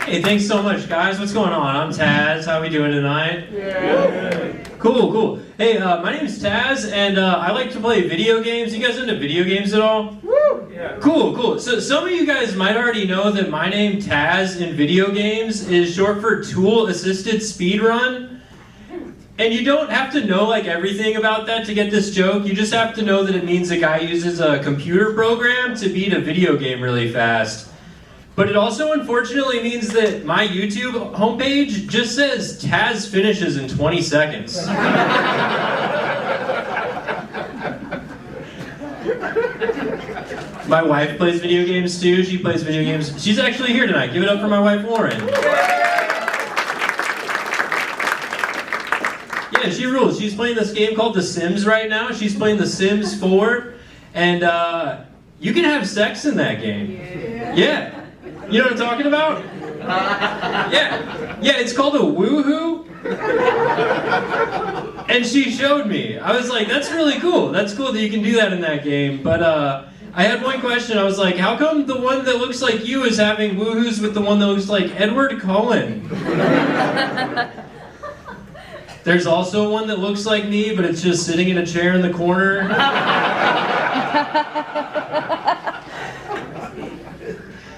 Hey, thanks so much, guys. What's going on? I'm Taz. How we doing tonight? Yeah. Cool. Hey, my name is Taz, and I like to play video games. You guys into video games at all? Woo! Yeah. Cool. So some of you guys might already know that my name, Taz, in video games is short for Tool Assisted Speedrun. And you don't have to know like everything about that to get this joke. You just have to know that it means a guy uses a computer program to beat a video game really fast. But it also unfortunately means that my YouTube homepage just says Taz finishes in 20 seconds. My wife plays video games too. She plays video games. She's actually here tonight. Give it up for my wife, Lauren. Yeah, she rules. She's playing this game called The Sims right now. She's playing The Sims 4. And you can have sex in that game. Yeah. You know what I'm talking about? Yeah, it's called a woohoo. And she showed me. I was like, that's really cool. That's cool that you can do that in that game. But I had one question. I was like, how come the one that looks like you is having woohoos with the one that looks like Edward Cullen? There's also one that looks like me, but it's just sitting in a chair in the corner.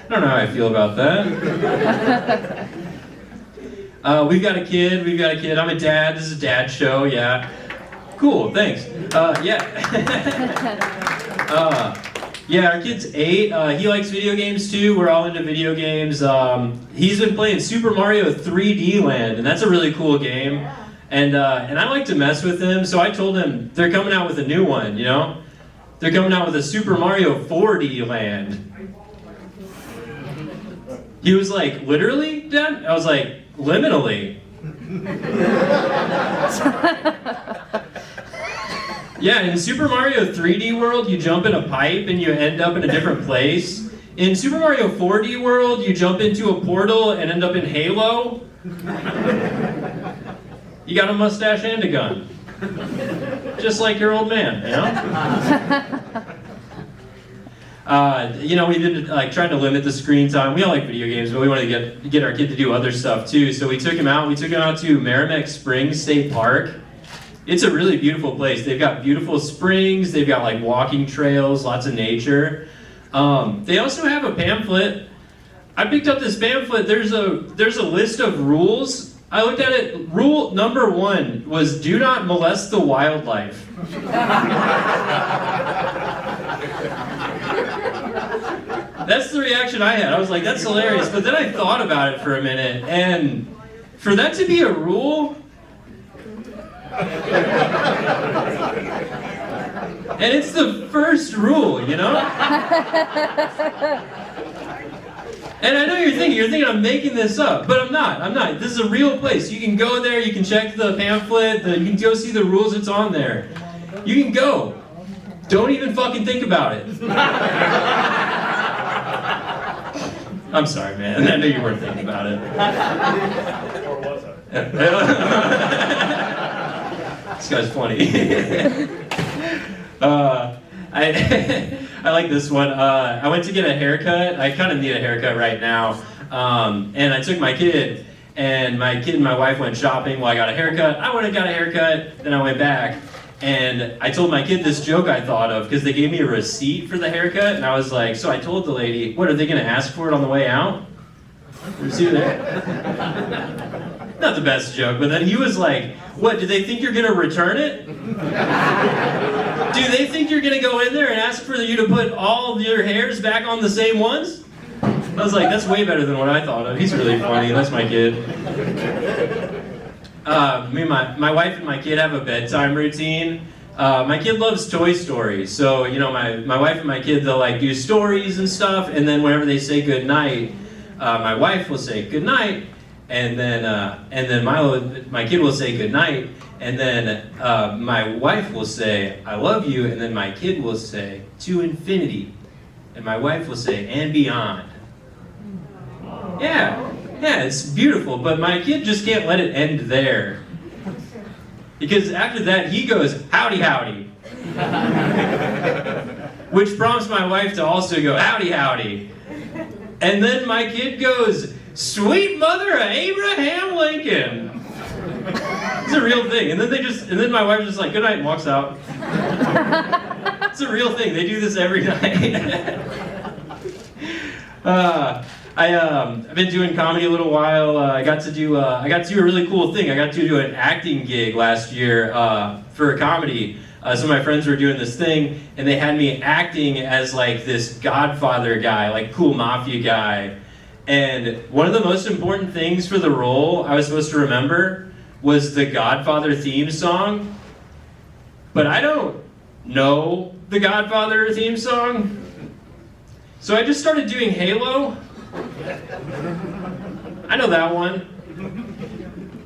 I don't know how I feel about that. We've got a kid. I'm a dad. This is a dad show, yeah. Cool, thanks. Yeah, our kid's 8. He likes video games too. We're all into video games. He's been playing Super Mario 3D Land, and that's a really cool game. And I like to mess with him, so I told him they're coming out with a new one, you know? They're coming out with a Super Mario 4D Land. He was like, literally, Dad? I was like, liminally. Yeah, in Super Mario 3D World, you jump in a pipe and you end up in a different place. In Super Mario 4D World, you jump into a portal and end up in Halo. You got a mustache and a gun. Just like your old man, you know? We've been like trying to limit the screen time. We all like video games, but we want to get our kid to do other stuff too. So we took him out. We took him out to Merrimack Springs State Park. It's a really beautiful place. They've got beautiful springs. They've got like walking trails, lots of nature. They also have a pamphlet. I picked up this pamphlet. There's a list of rules. I looked at it. Rule number 1 was do not molest the wildlife. That's the reaction I had. I was like, that's hilarious. But then I thought about it for a minute, and for that to be a rule, and it's the first rule, you know? And I know you're thinking I'm making this up, but I'm not. This is a real place. You can go there, you can check the pamphlet, you can go see the rules, it's on there. You can go. Don't even fucking think about it. I'm sorry, man. I know you weren't thinking about it. Or was I? This guy's funny. I like this one. I went to get a haircut. I kind of need a haircut right now. And I took my kid and my wife went shopping while I got a haircut. I went and got a haircut, then I went back. And I told my kid this joke I thought of, because they gave me a receipt for the haircut, and I was like, so I told the lady, what, are they going to ask for it on the way out? See there? Not the best joke, but then he was like, what, do they think you're going to return it? Do they think you're going to go in there and ask for you to put all of your hairs back on the same ones? I was like, that's way better than what I thought of. He's really funny. That's my kid. My wife and my kid have a bedtime routine. My kid loves Toy Story, so my wife and my kid, they'll like do stories and stuff, and then whenever they say good night, my wife will say good night, and then my kid will say good night, and then my wife will say I love you, and then my kid will say to infinity, and my wife will say and beyond. Yeah, it's beautiful, but my kid just can't let it end there. Because after that, he goes, howdy, howdy. Which prompts my wife to also go, howdy, howdy. And then my kid goes, Sweet mother of Abraham Lincoln. It's a real thing. And then my wife just like, good night, and walks out. It's a real thing. They do this every night. I've been doing comedy a little while. I got to do a really cool thing. I got to do an acting gig last year for a comedy. Some of my friends were doing this thing, and they had me acting as like this Godfather guy, like cool mafia guy. And one of the most important things for the role I was supposed to remember was the Godfather theme song. But I don't know the Godfather theme song. So I just started doing Halo. I know that one.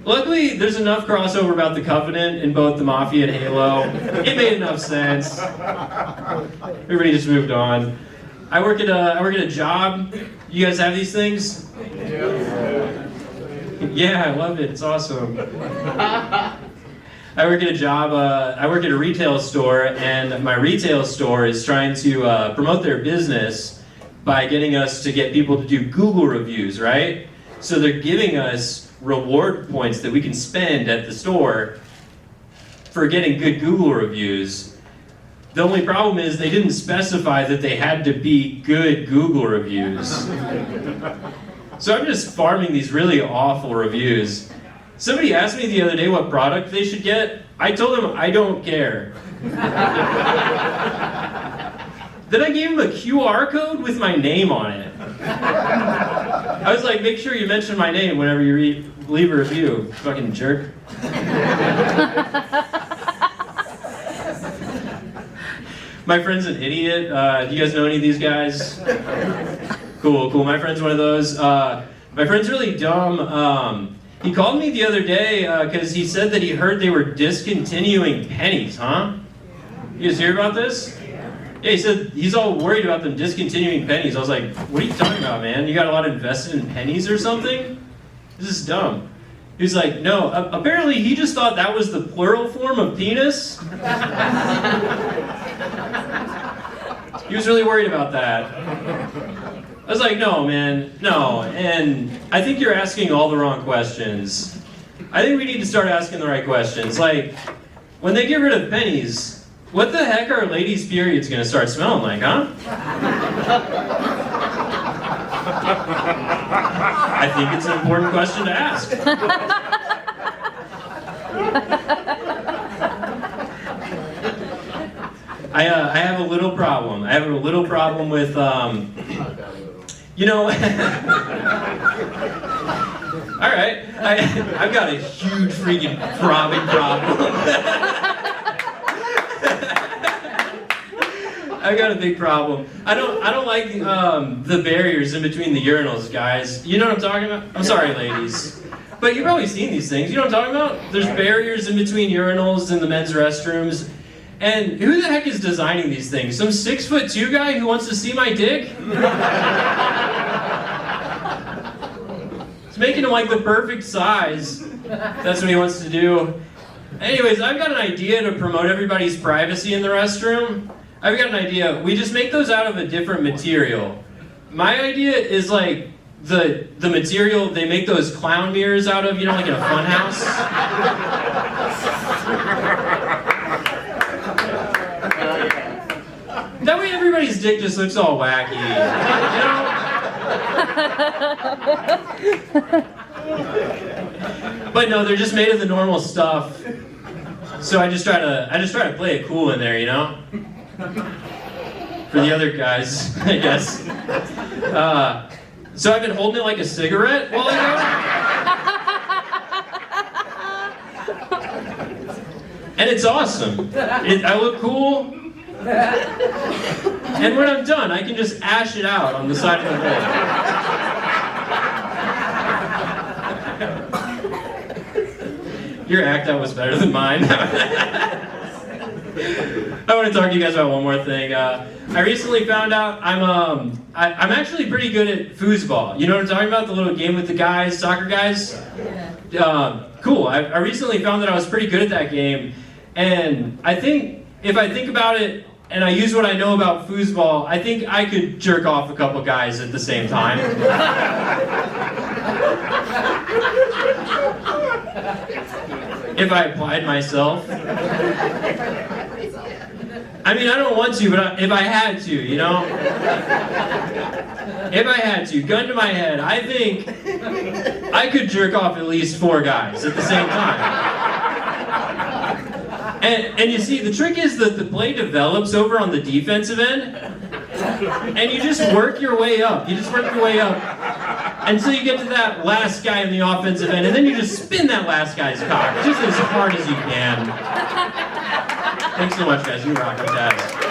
Luckily, there's enough crossover about the Covenant in both the Mafia and Halo. It made enough sense. Everybody just moved on. I work at a job. You guys have these things? Yeah, I love it. It's awesome. I work at a job. I work at a retail store, and my retail store is trying to promote their business by getting us to get people to do Google reviews, right? So they're giving us reward points that we can spend at the store for getting good Google reviews. The only problem is they didn't specify that they had to be good Google reviews. So I'm just farming these really awful reviews. Somebody asked me the other day what product they should get. I told them I don't care. Then I gave him a QR code with my name on it. I was like, make sure you mention my name whenever you leave a review, fucking jerk. My friend's an idiot. Do you guys know any of these guys? Cool. My friend's one of those. My friend's really dumb. He called me the other day because he said that he heard they were discontinuing pennies, huh? You guys hear about this? Yeah, he said he's all worried about them discontinuing pennies. I was like, what are you talking about, man? You got a lot invested in pennies or something? This is dumb. He was like, no, apparently he just thought that was the plural form of penis. He was really worried about that. I was like, no, man, no. And I think you're asking all the wrong questions. I think we need to start asking the right questions. Like, when they get rid of pennies, what the heck are ladies' periods going to start smelling like, huh? I think it's an important question to ask. I have a little problem. I have a little problem with, you know, all right, I've got a huge freaking throbbing problem. I've got a big problem. I don't like the barriers in between the urinals, guys. You know what I'm talking about? I'm sorry, ladies. But you've probably seen these things. You know what I'm talking about? There's barriers in between urinals in the men's restrooms. And who the heck is designing these things? Some 6'2" guy who wants to see my dick? It's making him like the perfect size. That's what he wants to do. Anyways, I've got an idea to promote everybody's privacy in the restroom. I've got an idea. We just make those out of a different material. My idea is like the material they make those clown mirrors out of, you know, like in a fun house. That way everybody's dick just looks all wacky, you know? But no, they're just made of the normal stuff. So I just try to play it cool in there, you know? For the other guys, I guess. So I've been holding it like a cigarette while I go. And it's awesome. I look cool. And when I'm done, I can just ash it out on the side of the bowl. Your act out was better than mine. I want to talk to you guys about one more thing. I recently found out I'm actually pretty good at foosball. You know what I'm talking about? The little game with the guys, soccer guys? Cool. I recently found that I was pretty good at that game. And I think if I think about it and I use what I know about foosball, I think I could jerk off a couple guys at the same time. if I applied myself. I mean, I don't want to, but if I had to, you know? If I had to, gun to my head, I think I could jerk off at least 4 guys at the same time. And you see, the trick is that the play develops over on the defensive end, and you just work your way up. You just work your way up until you get to that last guy in the offensive end, and then you just spin that last guy's cock just as hard as you can. Thanks so much, guys. You rock with that.